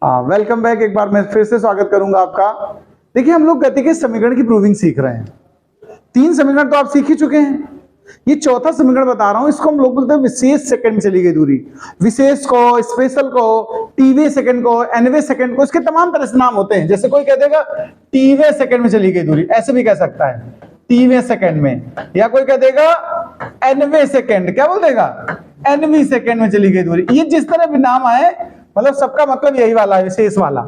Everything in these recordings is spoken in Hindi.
Welcome back. एक बार मैं फिर से स्वागत करूंगा आपका। देखिए, हम लोग गति के समीकरण की प्रूविंग सीख रहे हैं। 3 समीकरण तो आप सीख ही चुके हैं। ये चौथा समीकरण बता रहा हूं, इसको हम लोग बोलते हैं विशेष सेकंड में चली गई दूरी। विशेष को, स्पेशल को, टीवे सेकंड को, एनवे सेकंड को, इसके तमाम तरह से नाम होते हैं। जैसे कोई कह देगा टीवे सेकंड में चली गई दूरी, ऐसे भी कह सकता है टीवे सेकंड में, या कोई कह देगा एनवे सेकंड, क्या बोल देगा एनवी सेकंड में चली गई दूरी। ये जिस तरह भी नाम आए, मतलब सबका मतलब यही वाला है, विशेष वाला।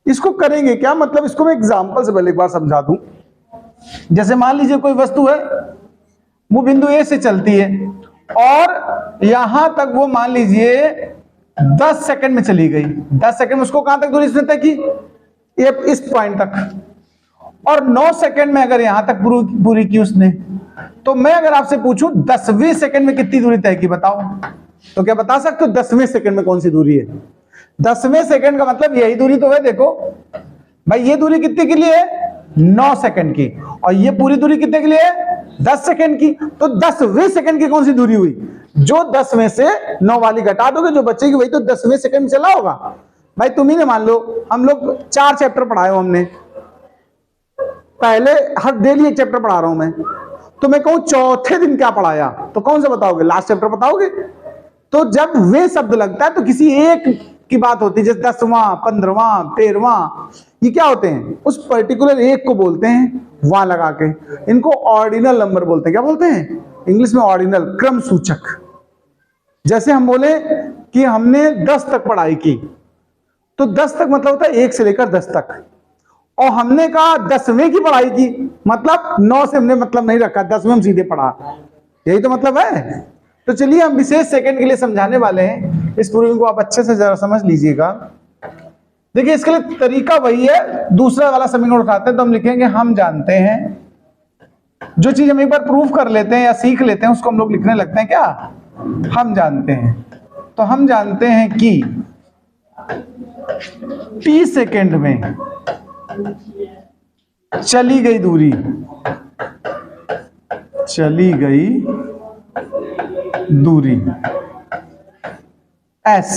इसको करेंगे क्या, मतलब इसको मैं एग्जांपल से पहले एक बार समझा दूं। जैसे मान लीजिए कोई वस्तु है, वो बिंदु ए से चलती है और यहां तक वो मान लीजिए 10 सेकंड में चली गई। 10 सेकंड में उसको कहां तक दूरी इसने तय की, ये इस पॉइंट तक, और 9 सेकंड में अगर यहां तक पूरी की उसने, तो मैं अगर आपसे पूछूं 10वें सेकंड में कितनी दूरी तय की, बताओ। तो क्या बता सकते हो 10वें सेकंड में कौन सी दूरी है? 10वें सेकंड का मतलब यही दूरी तो है। देखो भाई, ये दूरी कितने के लिए है? 9 सेकंड की, और ये पूरी दूरी कितने के लिए है? 10 सेकंड की। तो 10वें सेकंड की कौन सी दूरी हुई? जो 10 में से 9 वाली घटा दोगे, जो बचेगी वही तो 10वें सेकंड में चला होगा। भाई तुम ही ने मान लो, हम लोग 4 चैप्टर पढ़ाए हो हमने, पहले हर डेली एक चैप्टर पढ़ा रहा हूं मैं, तो मैं कहूं चौथे दिन क्या पढ़ाया, तो कौन सा बताओगे? लास्ट चैप्टर बताओगे। तो जब वे शब्द लगता है तो किसी एक की बात होती है, जैसे 10वां, 15वां, 13वां, ये क्या होते हैं? उस पर्टिकुलर एक को बोलते हैं वहां लगा के। इनको ऑर्डिनल नंबर बोलते हैं। क्या बोलते हैं इंग्लिश में? ऑर्डिनल, क्रम सूचक। जैसे हम बोले कि हमने 10 तक पढ़ाई की, तो 10 तक मतलब होता है 1 से लेकर 10 तक, और हमने कहा 10वें की पढ़ाई की, मतलब 9 से हमने मतलब नहीं रखा, 10वें हम सीधे पढ़ा, यही तो मतलब है। तो चलिए हम विशेष सेकंड के लिए समझाने वाले हैं। इस प्रूविंग को आप अच्छे से जरा समझ लीजिएगा। देखिए, इसके लिए तरीका वही है, दूसरा वाला समीकरण उठाते हैं तो हम लिखेंगे हम जानते हैं। जो चीज हम एक बार प्रूव कर लेते हैं या सीख लेते हैं, उसको हम लोग लिखने लगते हैं क्या, हम जानते हैं। तो हम जानते हैं कि t सेकंड में चली गई दूरी, चली गई दूरी s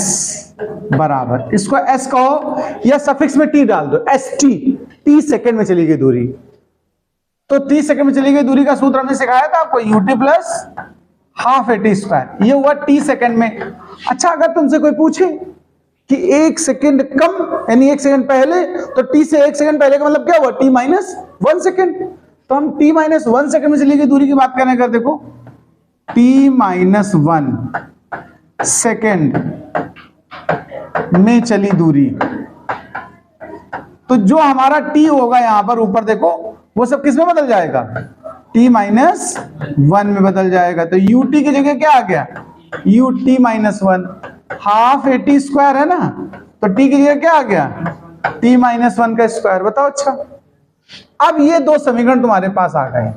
बराबर, इसको s कहो या सफिक्स में t डाल दो, st, t सेकंड में चली गई दूरी। तो 30 सेकंड में चली गई दूरी का सूत्र हमने सिखाया था आपको, ut plus half A T square. ये हुआ t सेकंड में। अच्छा, अगर तुमसे कोई पूछे कि 1 सेकंड कम, यानी 1 सेकंड पहले, तो t से 1 सेकंड पहले का मतलब क्या हुआ? t minus 1 second. तो हम t माइनस 1 सेकंड में चली गई दूरी की बात करने का, देखो t माइनस 1 सेकंड में चली दूरी, तो जो हमारा t होगा यहां पर ऊपर देखो, वो सब किस में बदल जाएगा? t माइनस 1 में बदल जाएगा। तो ut की जगह क्या आ गया? ut minus 1, half A T square है ना, तो t की जगह क्या आ गया? t माइनस 1 का स्क्वायर। बताओ। अच्छा, अब ये 2 समीकरण तुम्हारे पास आ गए,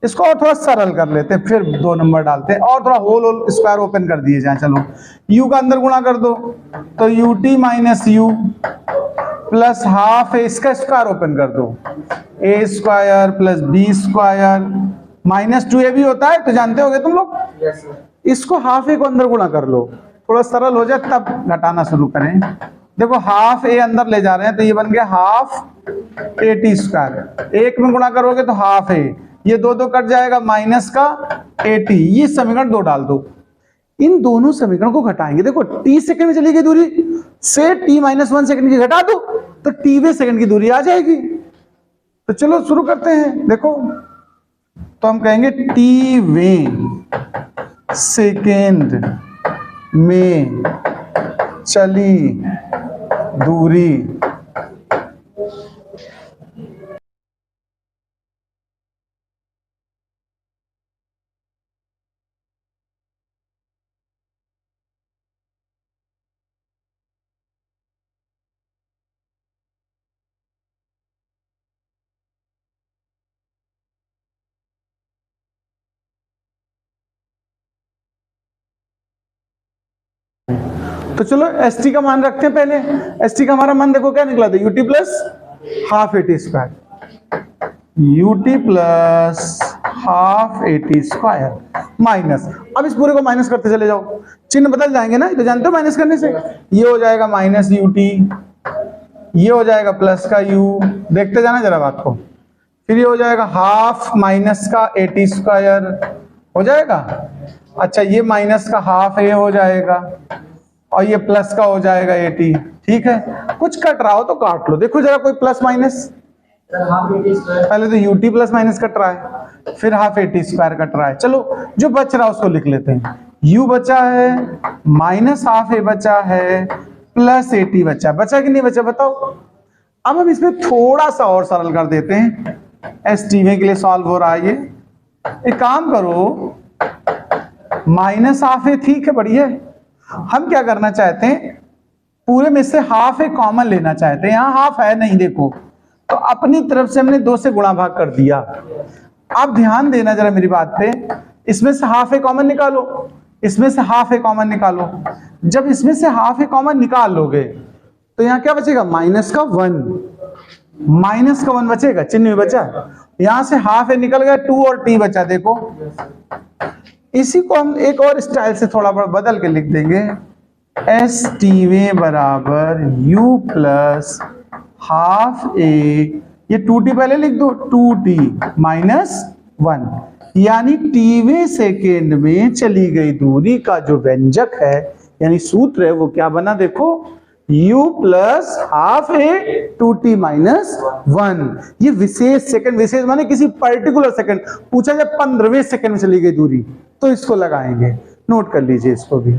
इसको और थोड़ा सरल कर लेते हैं, फिर 2 नंबर डालते हैं और थोड़ा होल स्क्वायर ओपन कर दिए जाए। चलो, u का अंदर गुणा कर दो, तो ut minus u plus half A, इसका स्क्वायर ओपन कर दो, A square plus B square minus 2 A भी होता है, तो जानते होगे तुम लोग। इसको हाफ ए को अंदर गुणा कर लो, थोड़ा सरल हो जाए, तब घटाना शुरू करें। देखो, हाफ ए अंदर ले जा रहे हैं, तो ये बन गया हाफ ए टी स्क्वायर। 1 में गुणा करोगे तो हाफ ए, ये 2 कट जाएगा, माइनस का ए टी। ये समीकरण 2 डाल दो। इन दोनों समीकरण को घटाएंगे। देखो, t सेकंड में चली गई दूरी से t माइनस 1 सेकंड की घटा दो, तो tवें सेकंड की दूरी आ जाएगी। तो चलो शुरू करते हैं। देखो, तो हम कहेंगे tवें सेकंड में चली दूरी तो चलो st का मान रखते हैं पहले। st का हमारा मान देखो क्या निकला था, ut plus half A T square, ut plus half AT square minus, अब इस पूरे को माइनस करते चले जाओ, चिन्ह बदल जाएंगे ना, तो जानते हो माइनस करने से ये हो जाएगा माइनस UT, ये हो जाएगा प्लस का U, देखते जाना जरा बात को, फिर ये हो जाएगा हाफ माइनस का AT स्क्वायर हो जाएगा, अच्छा ये माइनस का हाफ A हो जाएगा और ये प्लस का हो जाएगा AT, ठीक है। कुछ कट रहा हो तो काट लो, देखो जरा कोई प्लस माइनस, पहले तो UT प्लस माइनस कट रहा है, फिर हाफ AT स्क्वायर कट रहा है, चलो जो बच रहा है उसको लिख लेते हैं, U बचा है माइनस हाफ A बचा है प्लस AT बचा, बचा कि नहीं बचा बताओ। अब हम इसमें थोड़ा सा और सरल कर देते हैं, STV के लिए सॉल्व हो रहा है ये, एक काम करो माइनस हाफ A ठीक है बढ़िया है, हम क्या करना चाहते हैं पूरे में से हाफ A कॉमन लेना चाहते हैं, यहाँ हाफ है नहीं देखो, तो अपनी तरफ से हमने 2 से गुणा भाग कर दिया। आप ध्यान देना जरा मेरी बात पे, इसमें से हाफ A कॉमन निकालो, इसमें से हाफ A कॉमन निकालो, जब इसमें से हाफ A कॉमन निकाल लोगे तो यहाँ क्या बचेगा माइनस का 1, माइनस का 1 बचेगा, चिन्ह में बचा, यहां से हाफ A निकल गया, 2 और T बचा, देखो इसी को हम एक और स्टाइल से थोड़ा बड़ा बदल के लिख देंगे, STV बराबर U प्लस हाफ A, ये 2T पहले लिख दो, 2T माइनस 1, यानी TV सेकेंड में चली गई दूरी का जो व्यंजक है यानी सूत्र है वो क्या बना देखो, U plus half A 2T minus 1, ये विशेष सेकंड, विशेष माने किसी पर्टिकुलर सेकंड, पूछा जब 15वें सेकंड में चली गई दूरी तो इसको लगाएंगे, नोट कर लीजिए इसको भी।